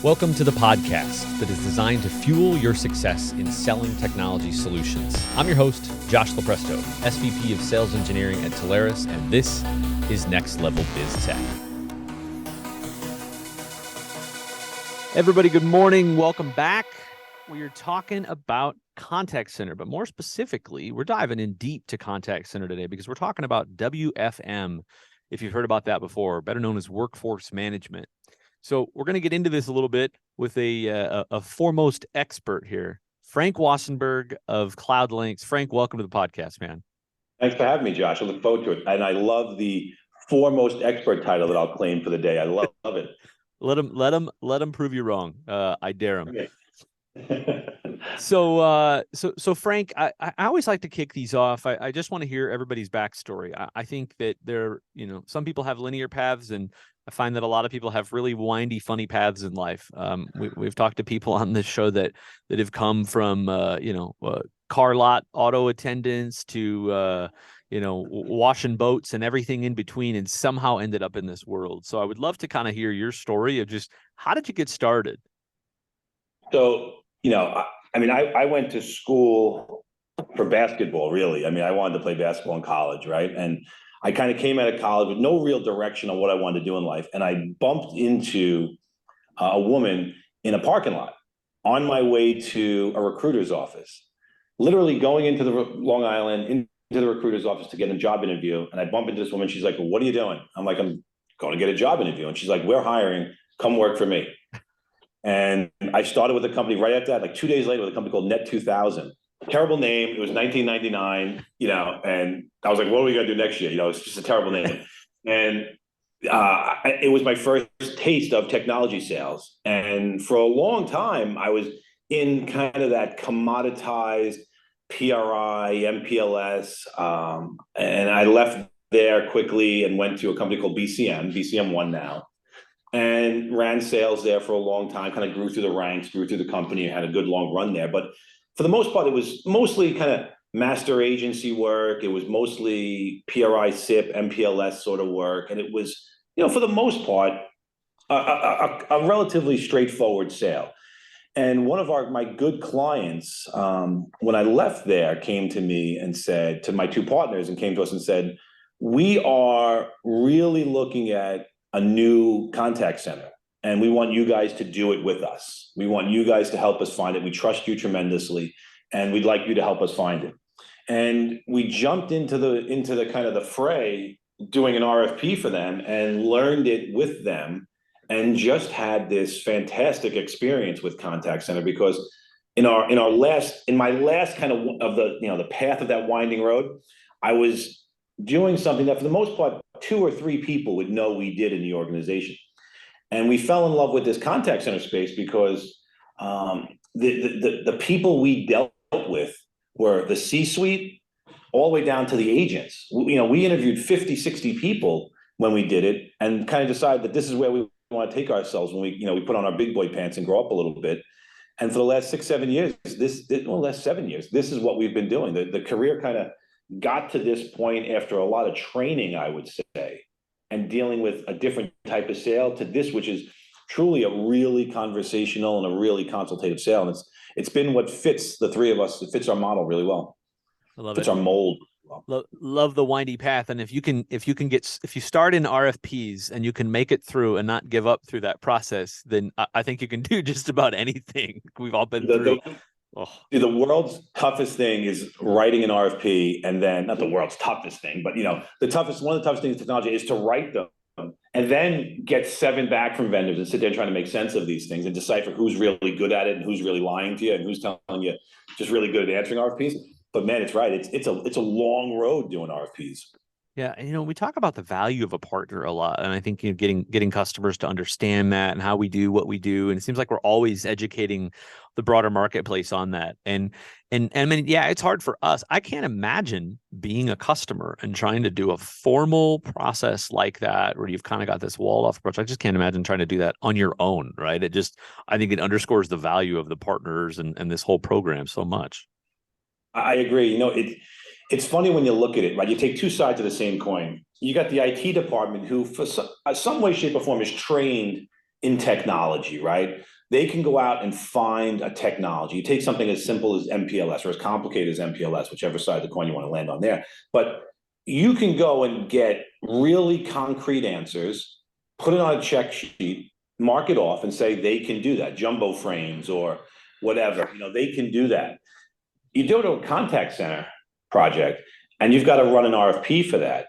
Welcome to the podcast that is designed to fuel your success in selling technology solutions. I'm your host, Josh Lopresto, SVP of Sales Engineering at Telarus, and this is Next Level Biz Tech. Everybody, good morning. Welcome back. We are talking about contact center, but more specifically, we're diving in deep to contact center today because we're talking about WFM, if you've heard about that before, better known as workforce management. So we're going to get into this a little bit with a foremost expert here, Frank Wassenbergh of Cloudlinx. Frank, welcome to the podcast, man. Thanks for having me, Josh. I look forward to it. And I love the foremost expert title that I'll claim for the day. I love it. Let him prove you wrong. I dare him. Okay. So Frank, I always like to kick these off. I just want to hear everybody's backstory. I think that some people have linear paths, and I find that a lot of people have really windy, funny paths in life. We've talked to people on this show that have come from car lot auto attendants to washing boats and everything in between, and somehow ended up in this world. So I would love to kind of hear your story of just how did you get started? So, I went to school for basketball, really. I wanted to play basketball in college, right? And I kind of came out of college with no real direction on what I wanted to do in life. And I bumped into a woman in a parking lot on my way to a recruiter's office, literally going into the Long Island, into the recruiter's office to get a job interview. And I bump into this woman. She's like, well, what are you doing? I'm like, I'm going to get a job interview. And she's like, we're hiring. Come work for me. And I started with a company right after that, like 2 days later, with a company called Net 2000. Terrible name. It was 1999, and I was like, what are we going to do next year? It's just a terrible name. And it was my first taste of technology sales. And for a long time, I was in kind of that commoditized PRI, MPLS. And I left there quickly and went to a company called BCM One now, and ran sales there for a long time, kind of grew through the ranks, grew through the company, had a good long run there. But for the most part, it was mostly kind of master agency work. It was mostly PRI, SIP, MPLS sort of work. And it was, for the most part, a relatively straightforward sale. And one of my good clients, when I left there, came to me and said, to my two partners, and came to us and said, we are really looking at a new contact center, and we want you guys to do it with us. We want you guys to help us find it. We trust you tremendously, and we'd like you to help us find it. And we jumped into the kind of the fray, doing an RFP for them, and learned it with them, and just had this fantastic experience with contact center. Because in my last kind of the path of that winding road, I was doing something that for the most part 2 or 3 people would know we did in the organization. And we fell in love with this contact center space because the people we dealt with were the C-suite all the way down to the agents. We interviewed 50, 60 people when we did it, and kind of decided that this is where we want to take ourselves when we put on our big boy pants and grow up a little bit. And for the last 6, 7 years, last 7 years, this is what we've been doing. The career kind of got to this point after a lot of training, I would say, and dealing with a different type of sale, to this, which is truly a really conversational and a really consultative sale. And it's been what fits the three of us. It fits our model really well. I love fits it. Our mold. Love the windy path. And if you start in RFPs and you can make it through and not give up through that process, then I think you can do just about anything. We've all been through. The world's toughest thing is writing an RFP, and then not the world's toughest thing, but one of the toughest things in technology is to write them and then get 7 back from vendors and sit there trying to make sense of these things and decipher who's really good at it and who's really lying to you and who's telling you just really good at answering RFPs. But man, it's right. It's a long road doing RFPs. Yeah, and we talk about the value of a partner a lot, and I think getting customers to understand that and how we do what we do, and it seems like we're always educating the broader marketplace on that. And I mean, yeah, it's hard for us. I can't imagine being a customer and trying to do a formal process like that, where you've kind of got this walled off approach. I just can't imagine trying to do that on your own, right? I think it underscores the value of the partners and this whole program so much. I agree. It's funny when you look at it, right? You take two sides of the same coin. You got the IT department who, for some way, shape, or form, is trained in technology, right? They can go out and find a technology. You take something as simple as MPLS or as complicated as MPLS, whichever side of the coin you want to land on there. But you can go and get really concrete answers, put it on a check sheet, mark it off and say they can do that, jumbo frames or whatever, they can do that. You do it to a contact center project and you've got to run an RFP for that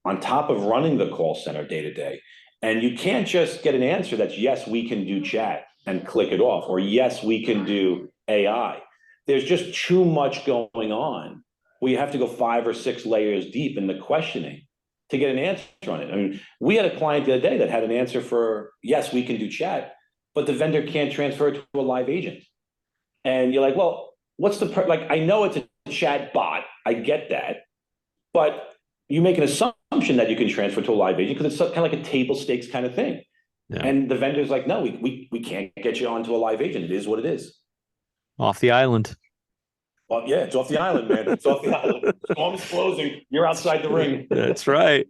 on top of running the call center day to day. And you can't just get an answer that's yes, we can do chat and click it off, or yes, we can do AI. There's just too much going on. We have to go 5 or 6 layers deep in the questioning to get an answer on it. I mean, we had a client the other day that had an answer for, yes, we can do chat, but the vendor can't transfer it to a live agent. And you're like, well, what's the, like, I know it's a chat bot. I get that. But you make an assumption that you can transfer to a live agent because it's kind of like a table stakes kind of thing. Yeah. And the vendor's like, no, we can't get you onto a live agent. It is what it is. Off the island. Well, yeah, it's off the island, man. It's off the island. Storm's closing. You're outside the ring. That's right.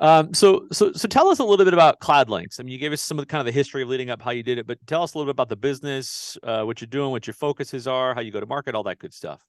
So tell us a little bit about Cloudlinx. I mean, you gave us some of the kind of the history of leading up, how you did it, but tell us a little bit about the business, what you're doing, what your focuses are, how you go to market, all that good stuff.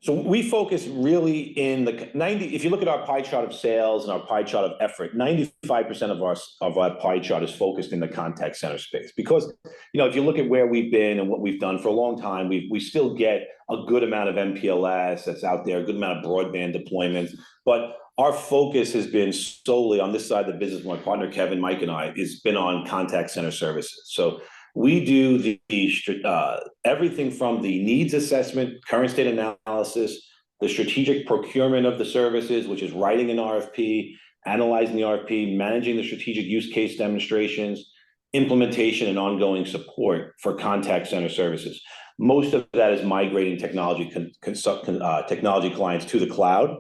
So we focus really in the 90, if you look at our pie chart of sales and our pie chart of effort, 95% of our pie chart is focused in the contact center space. Because, if you look at where we've been and what we've done for a long time, we still get a good amount of MPLS that's out there, a good amount of broadband deployments. But our focus has been solely on this side of the business. My partner, Kevin, Mike, and I, has been on contact center services. So we do everything from the needs assessment, current state analysis, the strategic procurement of the services, which is writing an RFP, analyzing the RFP, managing the strategic use case demonstrations, implementation and ongoing support for contact center services. Most of that is migrating technology clients to the cloud.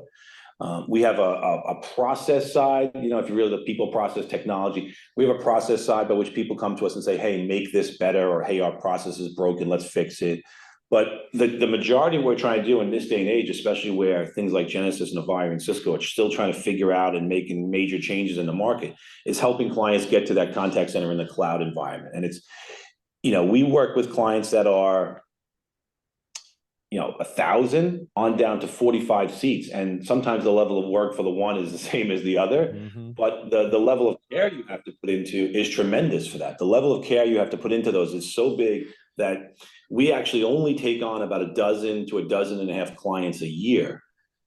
We have a process side, if you really the people process technology, we have a process side by which people come to us and say, hey, make this better, or hey, our process is broken, let's fix it. But the majority of what we're trying to do in this day and age, especially where things like Genesys and Avaya and Cisco are still trying to figure out and making major changes in the market, is helping clients get to that contact center in the cloud environment. And it's, we work with clients that are 1,000 on down to 45 seats. And sometimes the level of work for the one is the same as the other, but the level of care you have to put into is tremendous for that. The level of care you have to put into those is so big that we actually only take on about a dozen to a dozen and a half clients a year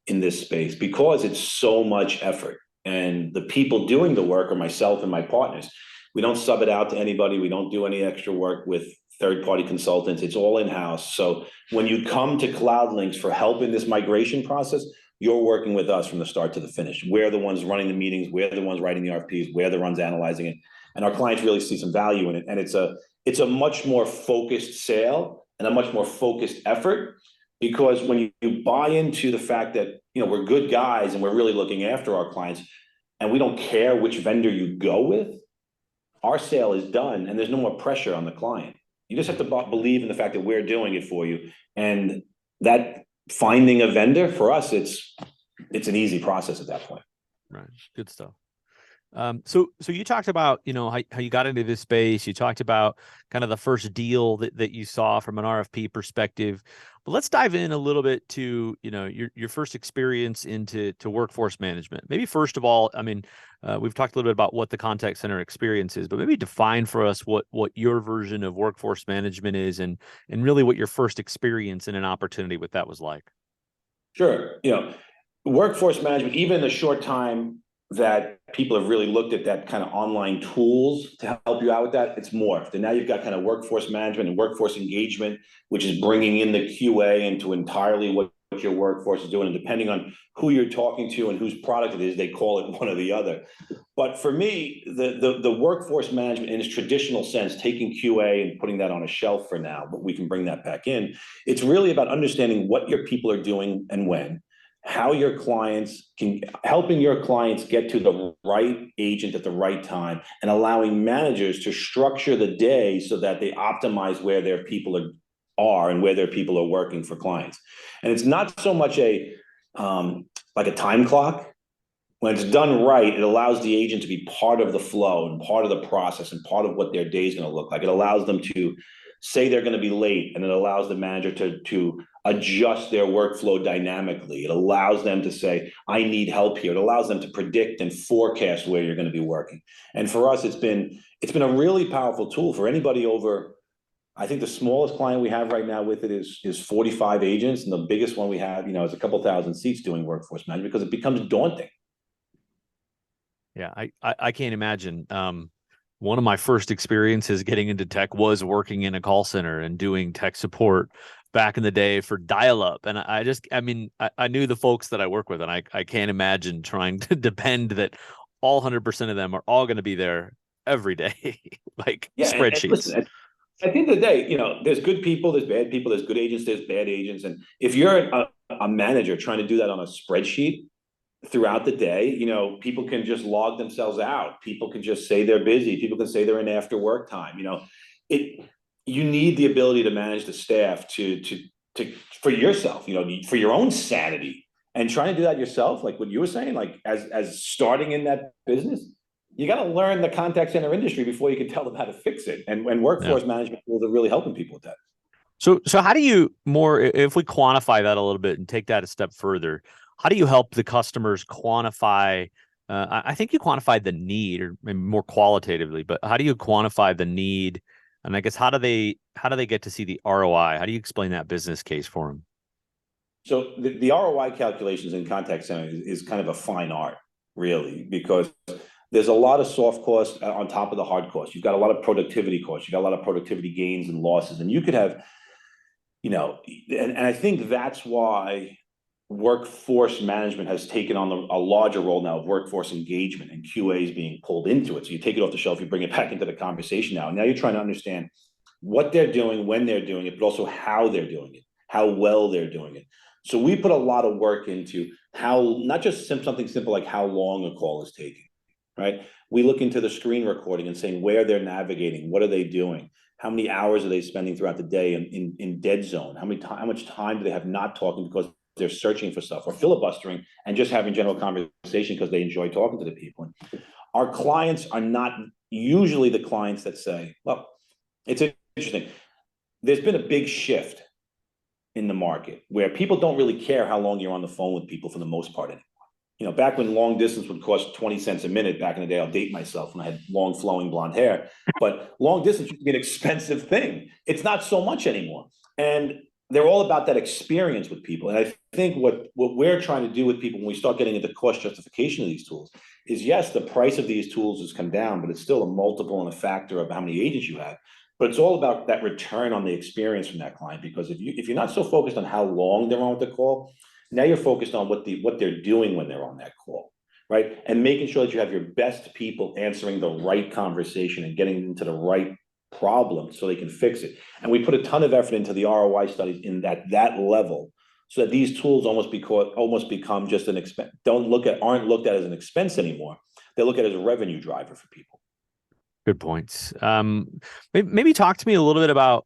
in this space because it's so much effort. And the people doing the work are myself and my partners. We don't sub it out to anybody. We don't do any extra work with third-party consultants. It's all in-house. So when you come to Cloudlinx for help in this migration process, you're working with us from the start to the finish. We're the ones running the meetings. We're the ones writing the RFPs. We're the ones analyzing it. And our clients really see some value in it. And it's a much more focused sale and a much more focused effort, because when you buy into the fact that, we're good guys and we're really looking after our clients and we don't care which vendor you go with, our sale is done and there's no more pressure on the client. You just have to believe in the fact that we're doing it for you. And that finding a vendor, for us, it's an easy process at that point. Right. Good stuff. So you talked about, how you got into this space. You talked about kind of the first deal that you saw from an RFP perspective. But let's dive in a little bit to, your first experience into workforce management. Maybe first of all, I mean, we've talked a little bit about what the contact center experience is, but maybe define for us what your version of workforce management is, and really what your first experience in an opportunity with that was like. Sure. Workforce management, even in the short time that people have really looked at that kind of online tools to help you out with that, it's morphed. And now you've got kind of workforce management and workforce engagement, which is bringing in the QA into entirely what your workforce is doing. And depending on who you're talking to and whose product it is, they call it one or the other. But for me, the workforce management in its traditional sense, taking QA and putting that on a shelf for now, but we can bring that back in. It's really about understanding what your people are doing and when, how your clients helping your clients get to the right agent at the right time, and allowing managers to structure the day so that they optimize where their people are and where their people are working for clients. And it's not so much like a time clock. when it's done right, it allows the agent to be part of the flow and part of the process and part of what their day is going to look like. It allows them to say they're going to be late, and it allows the manager to adjust their workflow dynamically. It allows them to say, I need help here. It allows them to predict and forecast where you're going to be working. And for us, it's been a really powerful tool for anybody over. I think the smallest client we have right now with it is 45 agents, and the biggest one we have, is a couple thousand seats doing workforce management, because it becomes daunting. Yeah, I can't imagine. One of my first experiences getting into tech was working in a call center and doing tech support back in the day for dial-up. And I knew the folks that I work with, and I can't imagine trying to depend that all 100% of them are all going to be there every day, like spreadsheets. And listen, at the end of the day, there's good people, there's bad people, there's good agents, there's bad agents. And if you're a manager trying to do that on a spreadsheet throughout the day, people can just log themselves out. People can just say they're busy. People can say they're in after work time. You need the ability to manage the staff to for yourself, for your own sanity, and trying to do that yourself, like what you were saying, like as starting in that business, you got to learn the contact center industry before you can tell them how to fix it. And workforce management tools are really helping people with that. So how do you if we quantify that a little bit and take that a step further, how do you help the customers quantify? I think you quantified the need, or maybe more qualitatively, but how do you quantify the need? And I guess how do they get to see the ROI? How do you explain that business case for them? So the ROI calculations in contact center is kind of a fine art, really, because there's a lot of soft costs on top of the hard costs. You've got a lot of productivity costs. You've got a lot of productivity gains and losses. And you could have, and I think that's why workforce management has taken on a larger role now of workforce engagement, and QA is being pulled into it. So you take it off the shelf, you bring it back into the conversation now. And now you're trying to understand what they're doing, when they're doing it, but also how they're doing it, how well they're doing it. So we put a lot of work into how, not just something simple like how long a call is taking, right? We look into the screen recording and saying where they're navigating, what are they doing, how many hours are they spending throughout the day in dead zone, how much time do they have not talking because they're searching for stuff, or filibustering and just having general conversation because they enjoy talking to the people. And our clients are not usually the clients that say, well, it's interesting. There's been a big shift in the market where people don't really care how long you're on the phone with people for the most part anymore. Back when long distance would cost 20 cents a minute back in the day, I'll date myself when I had long flowing blonde hair, but long distance used to be an expensive thing. It's not so much anymore. And they're all about that experience with people. And I think what we're trying to do with people when we start getting into cost justification of these tools is, yes, the price of these tools has come down, but it's still a multiple and a factor of how many agents you have. But it's all about that return on the experience from that client. Because if you're not so focused on how long they're on with the call, now you're focused on what they're doing when they're on that call, right? And making sure that you have your best people answering the right conversation and getting into the right problem so they can fix it. And we put a ton of effort into the ROI studies in that level, so that these tools almost become just an expense. Aren't looked at as an expense anymore. They look at it as a revenue driver for people. Good points. Maybe talk to me a little bit about,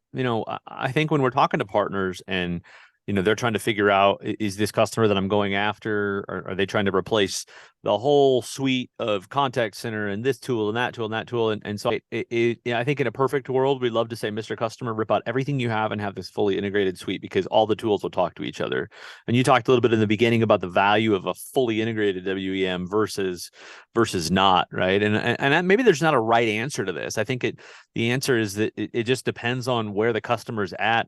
I think when we're talking to partners and, they're trying to figure out, is this customer that I'm going after, or are they trying to replace the whole suite of contact center and this tool and that tool and that tool? And so I think in a perfect world, we'd love to say, Mr. Customer, rip out everything you have and have this fully integrated suite, because all the tools will talk to each other. And you talked a little bit in the beginning about the value of a fully integrated WEM versus not, right? And maybe there's not a right answer to this. I think the answer is that it just depends on where the customer's at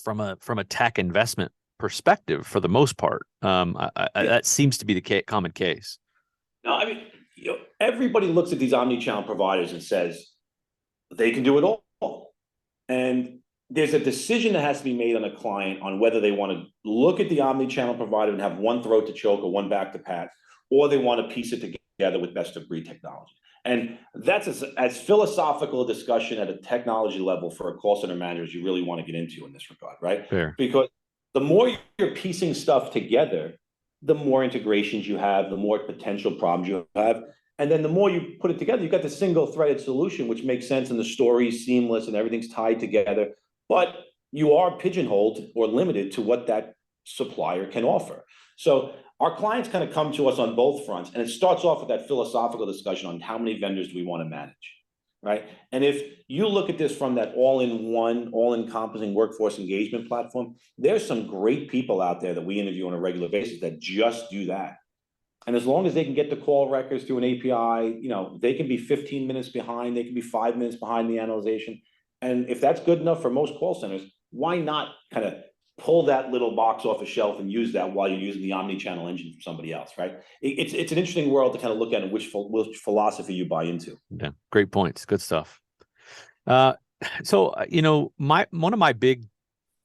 from a tech investment perspective, for the most part. That seems to be the common case. No, I mean, everybody looks at these omni-channel providers and says they can do it all. And there's a decision that has to be made on a client on whether they want to look at the omni-channel provider and have one throat to choke or one back to pat, or they want to piece it together with best of breed technology. And that's as philosophical a discussion at a technology level for a call center manager as you really want to get into in this regard, right? Fair. Because the more you're piecing stuff together, the more integrations you have, the more potential problems you have. And then the more you put it together, you've got the single threaded solution, which makes sense, and the story's seamless and everything's tied together. But you are pigeonholed or limited to what that supplier can offer. So our clients kind of come to us on both fronts, and it starts off with that philosophical discussion on how many vendors do we want to manage, right? And if you look at this from that all-in-one, all-encompassing workforce engagement platform, there's some great people out there that we interview on a regular basis that just do that. And as long as they can get the call records through an API, they can be 15 minutes behind, they can be 5 minutes behind the analyzation. And if that's good enough for most call centers, why not kind of pull that little box off a shelf and use that while you're using the omni-channel engine from somebody else, right? It's an interesting world to kind of look at and which philosophy you buy into. Yeah, great points. Good stuff. So one of my big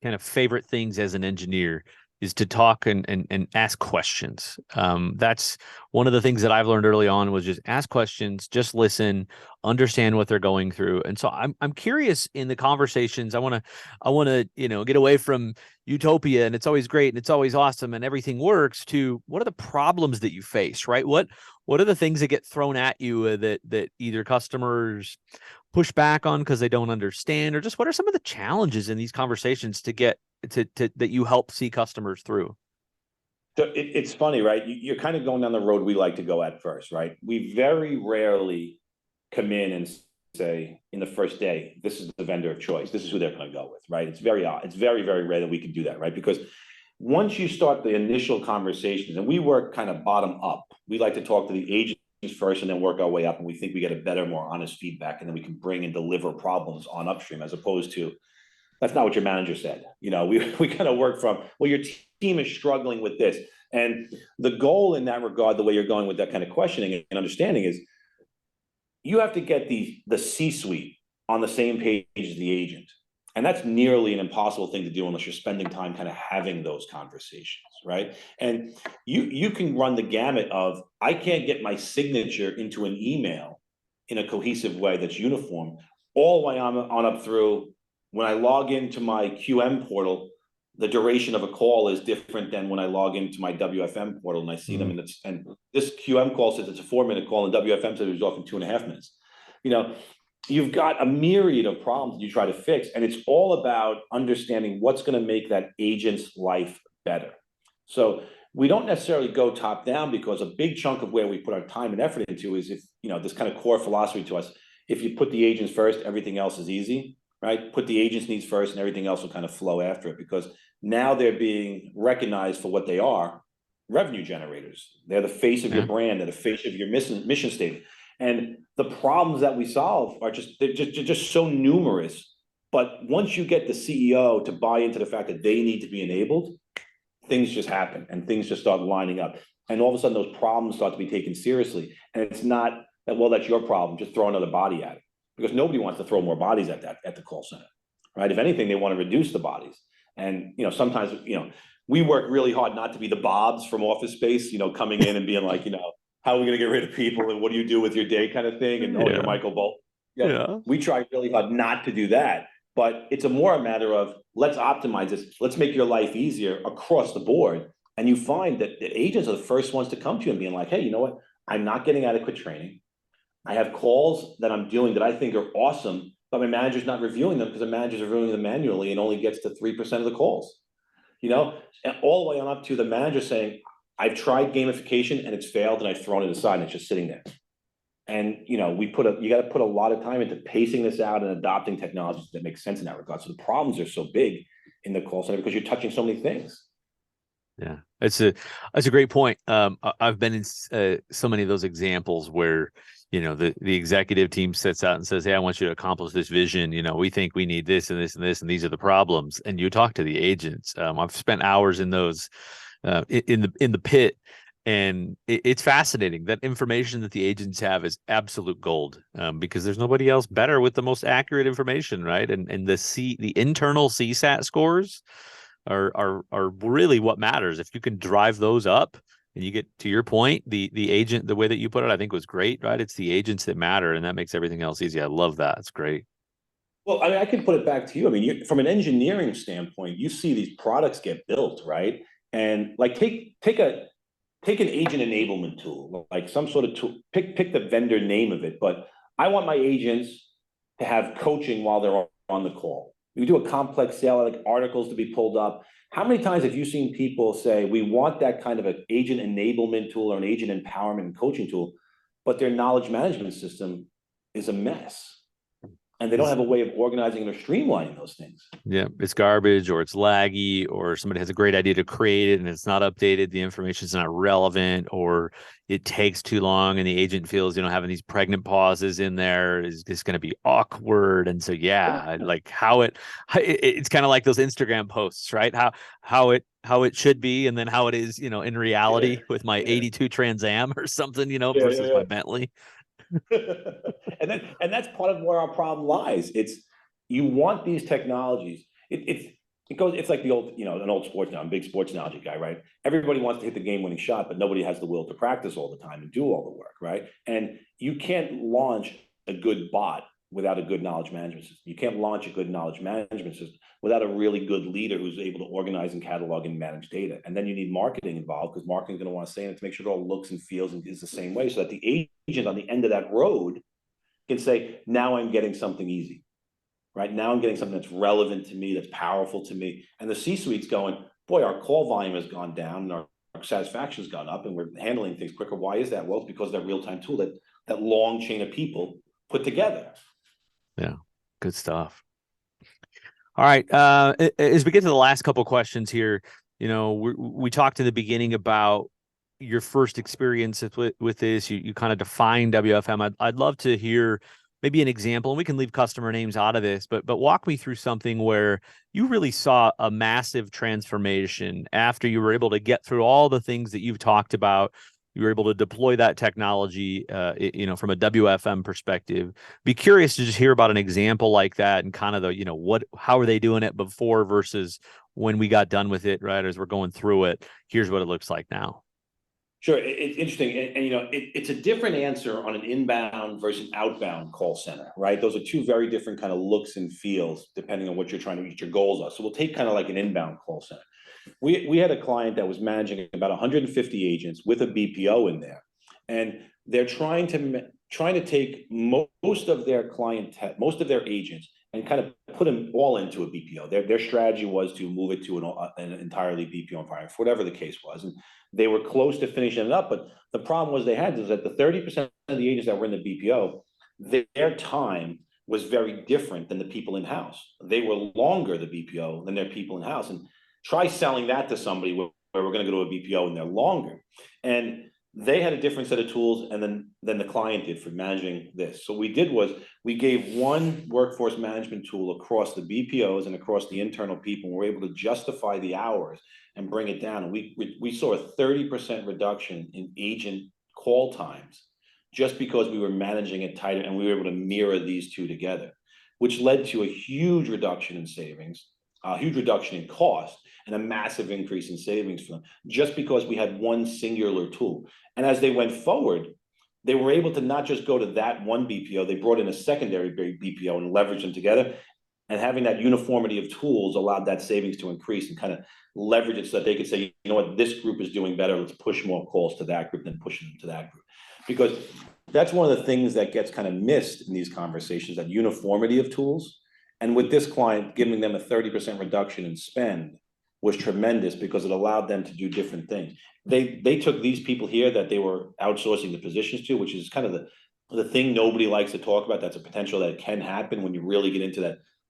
kind of favorite things as an engineer is to talk and ask questions. That's one of the things that I've learned early on, was just ask questions, just listen, understand what they're going through. And so I'm curious in the conversations. I want to get away from utopia and it's always great and it's always awesome and everything works, to what are the problems that you face, right? What are the things that get thrown at you that either customers push back on because they don't understand, or just what are some of the challenges in these conversations to get to that you help see customers through? So it's funny, right? You're kind of going down the road we like to go at first, right? We very rarely come in and say in the first day, this is the vendor of choice. This is who they're going to go with, right? It's very odd. It's very, very rare that we can do that, right? Because once you start the initial conversations, and we work kind of bottom up, we like to talk to the agents first and then work our way up, and we think we get a better, more honest feedback, and then we can bring and deliver problems on upstream, as opposed to, that's not what your manager said. We kind of work from, well, your team is struggling with this. And the goal in that regard, the way you're going with that kind of questioning and understanding, is you have to get the C-suite on the same page as the agent. And that's nearly an impossible thing to do unless you're spending time kind of having those conversations, right? And you can run the gamut of, I can't get my signature into an email in a cohesive way that's uniform, all the way on up through, when I log into my QM portal, the duration of a call is different than when I log into my WFM portal and I see them, and this QM call says it's a 4-minute call, and WFM says it was off in 2.5 minutes. You've got a myriad of problems that you try to fix, and it's all about understanding what's going to make that agent's life better. So we don't necessarily go top down, because a big chunk of where we put our time and effort into is, if this kind of core philosophy to us, if you put the agents first, everything else is easy, right? Put the agent's needs first and everything else will kind of flow after it, because now they're being recognized for what they are, revenue generators. They're the face of your brand, they're the face of your mission statement. And the problems that we solve are just so numerous. But once you get the CEO to buy into the fact that they need to be enabled, things just happen and things just start lining up. And all of a sudden those problems start to be taken seriously. And it's not that, well, that's your problem, just throw another body at it. Because nobody wants to throw more bodies at the call center, right? If anything, they want to reduce the bodies. And, sometimes, we work really hard not to be the Bobs from Office Space, coming in and being like, how are we going to get rid of people and what do you do with your day kind of thing? And, you're Michael Bolt. We try really hard not to do that. But it's more a matter of, let's optimize this. Let's make your life easier across the board. And you find that the agents are the first ones to come to you and being like, hey, you know what? I'm not getting adequate training. I have calls that I'm doing that I think are awesome, but my manager's not reviewing them because the manager's reviewing them manually and only gets to 3% of the calls. And all the way on up to the manager saying, I've tried gamification and it's failed and I've thrown it aside and it's just sitting there. And you got to put a lot of time into pacing this out and adopting technologies that make sense in that regard. So the problems are so big in the call center because you're touching so many things. Yeah, that's a great point. I've been in so many of those examples where the executive team sits out and says, hey, I want you to accomplish this vision. We think we need this and this and this, and these are the problems. And you talk to the agents. I've spent hours in those in the pit, and it's fascinating. That information that the agents have is absolute gold, because there's nobody else better with the most accurate information, right? And the internal CSAT scores are really what matters. If you can drive those up, and you get, to your point, the agent, the way that you put it, I think was great, right? It's the agents that matter, and that makes everything else easy. I love that. It's great. Well, I can put it back to you. From an engineering standpoint, you see these products get built, right? And like take an agent enablement tool, like some sort of tool, pick the vendor name of it. But I want my agents to have coaching while they're on the call. you do a complex sale, like articles to be pulled up. How many times have you seen people say, we want that kind of an agent enablement tool or an agent empowerment and coaching tool, but their knowledge management system is a mess? And they don't have a way of organizing or streamlining those things. Yeah, it's garbage, or it's laggy, or somebody has a great idea to create it and it's not updated. The information is not relevant, or it takes too long, and the agent feels, having these pregnant pauses in there is just going to be awkward. And so, yeah, like it's kind of like those Instagram posts, right? How it should be, and then how it is, in reality with my 82 Trans Am or something, versus my Bentley. And that's part of where our problem lies. It's, you want these technologies. It's like the old, an old sports now. I'm a big sports analogy guy, right? Everybody wants to hit the game-winning shot, but nobody has the will to practice all the time and do all the work, right? And you can't launch a good bot without a good knowledge management system. You can't launch a good knowledge management system without a really good leader who's able to organize and catalog and manage data. And then you need marketing involved, because marketing is going to want to say it to make sure it all looks and feels and is the same way, so that the agent on the end of that road can say, now I'm getting something easy, right? Now I'm getting something that's relevant to me, that's powerful to me. And the C-suite's going, boy, our call volume has gone down and our satisfaction's gone up and we're handling things quicker. Why is that? Well, it's because of that real-time tool, that long chain of people put together. Yeah, good stuff. All right. As we get to the last couple questions here, we talked in the beginning about your first experience with this. You kind of defined WFM. I'd love to hear maybe an example, and we can leave customer names out of this, but walk me through something where you really saw a massive transformation after you were able to get through all the things that you've talked about. You were able to deploy that technology, from a WFM perspective. Be curious to just hear about an example like that, and kind of how are they doing it before versus when we got done with it, right? As we're going through it, here's what it looks like now. Sure, it's interesting, and it's a different answer on an inbound versus outbound call center, right? Those are two very different kind of looks and feels depending on what you're trying to reach your goals are. So we'll take kind of like an inbound call center. We had a client that was managing about 150 agents with a BPO in there, and they're trying to take most of their most of their agents, and kind of put them all into a BPO. Their strategy was to move it to an entirely BPO environment, for whatever the case was. And they were close to finishing it up, but the problem was that the 30% of the agents that were in the BPO, their time was very different than the people in-house. They were longer, the BPO, than their people in-house. And try selling that to somebody where we're going to go to a BPO and they're longer. And they had a different set of tools than the client did for managing this. So what we did was we gave one workforce management tool across the BPOs and across the internal people. And we're able to justify the hours and bring it down. And we saw a 30% reduction in agent call times just because we were managing it tighter, and we were able to mirror these two together, which led to a huge reduction in savings, a huge reduction in cost, and a massive increase in savings for them, just because we had one singular tool. And as they went forward, they were able to not just go to that one BPO, they brought in a secondary BPO and leveraged them together. And having that uniformity of tools allowed that savings to increase and kind of leverage it so that they could say, you know what, this group is doing better, let's push more calls to that group than pushing them to that group. Because that's one of the things that gets kind of missed in these conversations, that uniformity of tools. And with this client, giving them a 30% reduction in spend was tremendous, because it allowed them to do different things. They took these people here that they were outsourcing the positions to, which is kind of the thing nobody likes to talk about. That's a potential that can happen when you really get into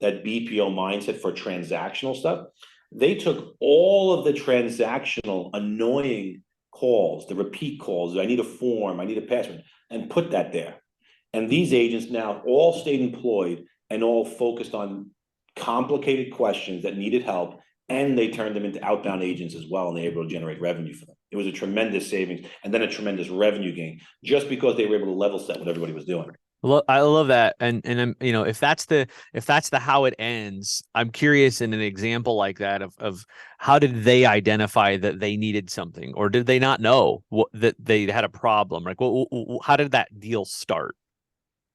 that BPO mindset for transactional stuff. They took all of the transactional annoying calls, the repeat calls, I need a form, I need a password, and put that there. And these agents now all stayed employed and all focused on complicated questions that needed help, and they turned them into outbound agents as well, and they were able to generate revenue for them. It was a tremendous savings, and then a tremendous revenue gain, just because they were able to level set what everybody was doing. I love that, and I'm, if that's the how it ends, I'm curious in an example like that of how did they identify that they needed something, or did they not know that they had a problem? Like, how did that deal start?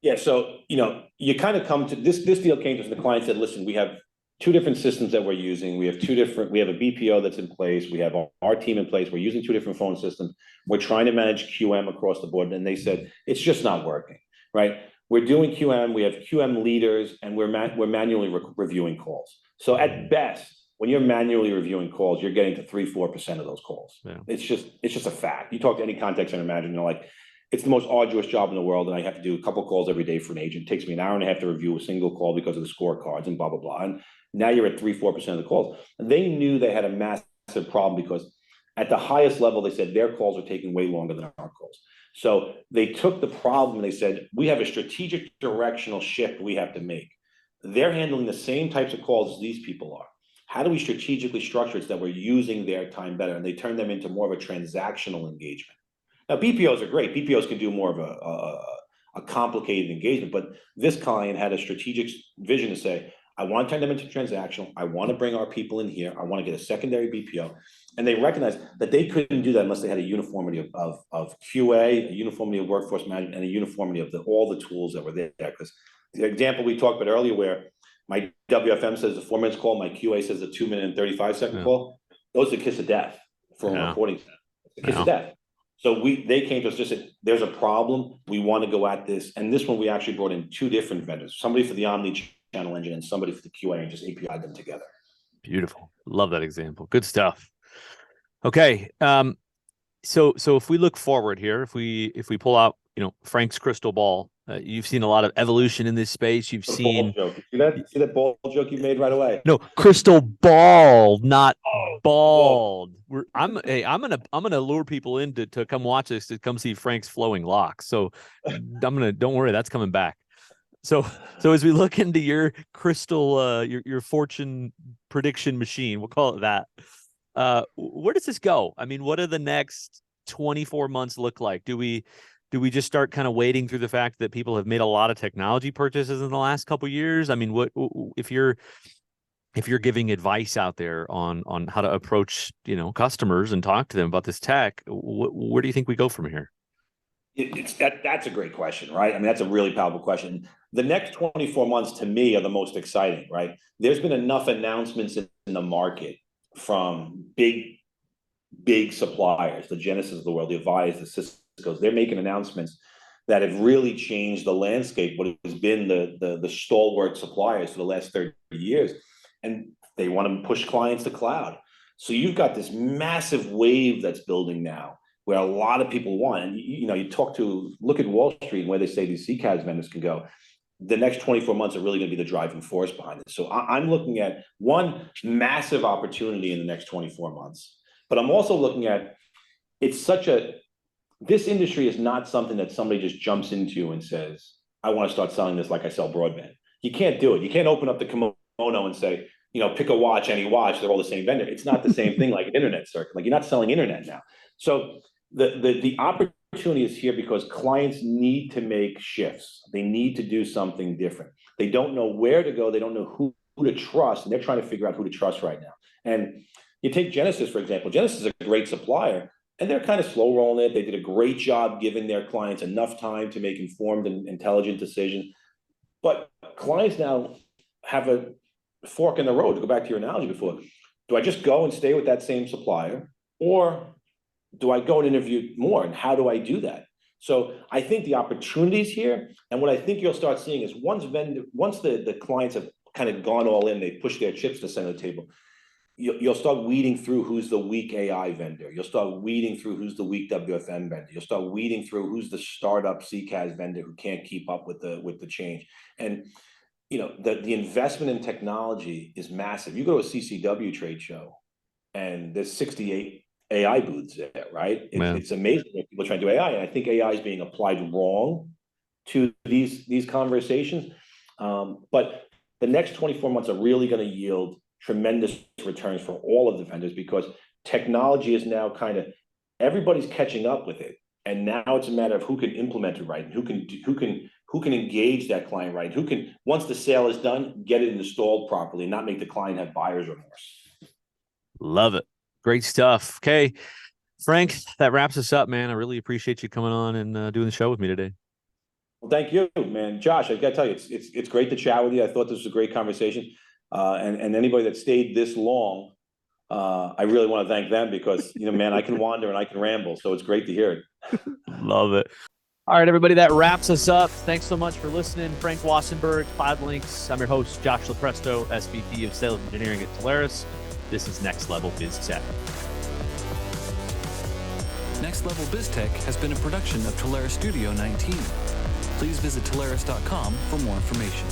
Yeah, so you kind of come to this deal came to us, and the client said, listen, we have two different systems that we're using. We have a BPO that's in place. We have our team in place. We're using two different phone systems. We're trying to manage QM across the board. And they said, it's just not working, right? we're doing QM, we have QM leaders, and we're manually reviewing calls. So at best, when you're manually reviewing calls, you're getting to 3-4% of those calls. Yeah. It's just a fact. You talk to any contact center manager, and they're like, it's the most arduous job in the world, and I have to do a couple of calls every day for an agent. It takes me an hour and a half to review a single call because of the scorecards and blah, blah, blah. And now you're at 3-4% of the calls. And they knew they had a massive problem because at the highest level, they said their calls are taking way longer than our calls. So they took the problem and they said, we have a strategic directional shift we have to make. They're handling the same types of calls as these people are. How do we strategically structure it so that we're using their time better? And they turn them into more of a transactional engagement. Now, BPOs are great. BPOs can do more of a complicated engagement, but this client had a strategic vision to say, I want to turn them into transactional. I want to bring our people in here. I want to get a secondary BPO. And they recognized that they couldn't do that unless they had a uniformity of QA, a uniformity of workforce management, and a uniformity of all the tools that were there. Because the example we talked about earlier, where my WFM says a 4 minutes call, my QA says a 2 minute and 35-second call, those are the kiss of death for a reporting center. It's the kiss of death. So they came to us, just said, there's a problem. We want to go at this. And this one, we actually brought in 2 different vendors, somebody for the omni-channel engine and somebody for the QA, and just API'd them together. Beautiful. Love that example. Good stuff. Okay. So if we look forward here, if we pull out, Frank's crystal ball, you've seen a lot of evolution in this space. You've seen see that ball joke you made right away. No, crystal ball, not bald. I'm gonna lure people in to come watch this, to come see Frank's flowing locks. So don't worry, that's coming back. So as we look into your crystal, your fortune prediction machine, we'll call it that. Where does this go? I mean, what do the next 24 months look like? Do we just start kind of wading through the fact that people have made a lot of technology purchases in the last couple of years? I mean, what if you're giving advice out there on how to approach, customers and talk to them about this tech, where do you think we go from here? That's a great question, right? I mean, that's a really powerful question. The next 24 months to me are the most exciting, right? There's been enough announcements in the market from big suppliers, the Genesis of the world, the Avayas, the Cisco's. They're making announcements that have really changed the landscape, what has been the stalwart suppliers for the last 30 years. And they want to push clients to cloud. So you've got this massive wave that's building now, where a lot of people want. And look at Wall Street and where they say these CCaaS vendors can go. The next 24 months are really going to be the driving force behind it. So I'm looking at one massive opportunity in the next 24 months. But I'm also looking at, this industry is not something that somebody just jumps into and says, I want to start selling this like I sell broadband. You can't do it. You can't open up the kimono and say, pick a watch, any watch, they're all the same vendor. It's not the same thing like an internet circuit. Like, you're not selling internet now. So the opportunity is here because clients need to make shifts. They need to do something different. They don't know where to go. They don't know who to trust, and they're trying to figure out who to trust right now. And you take Genesis, for example. Genesis is a great supplier, and they're kind of slow rolling it. They did a great job giving their clients enough time to make informed and intelligent decisions. But clients now have a fork in the road, to go back to your analogy before. Do I just go and stay with that same supplier, or do I go and interview more? And how do I do that? So I think the opportunities here, and what I think you'll start seeing is once the clients have kind of gone all in, they push their chips to the center of the table, you'll start weeding through who's the weak AI vendor. You'll start weeding through who's the weak WFM vendor. You'll start weeding through who's the startup CCaaS vendor who can't keep up with the change. And the investment in technology is massive. You go to a CCW trade show, and there's 68 AI booths there, right? It's amazing that people are trying to do AI, and I think AI is being applied wrong to these conversations. But the next 24 months are really going to yield tremendous returns for all of the vendors, because technology is now everybody's catching up with it, and now it's a matter of who can implement it right, and who can engage that client right, who can, once the sale is done, get it installed properly and not make the client have buyer's remorse. Love it. Great stuff. Okay, Frank, that wraps us up, man. I really appreciate you coming on and doing the show with me today. Well, thank you, man. Josh, I got to tell you, it's great to chat with you. I thought this was a great conversation. And anybody that stayed this long, I really want to thank them, because, man, I can wander and I can ramble. So it's great to hear it. Love it. All right, everybody, that wraps us up. Thanks so much for listening. Frank Wassenbergh, Cloudlinx. I'm your host, Josh Lopresto, SVP of Sales Engineering at Telarus. This is Next Level Biz Tech. Next Level Biz Tech has been a production of Telarus Studio 19. Please visit Telarus.com for more information.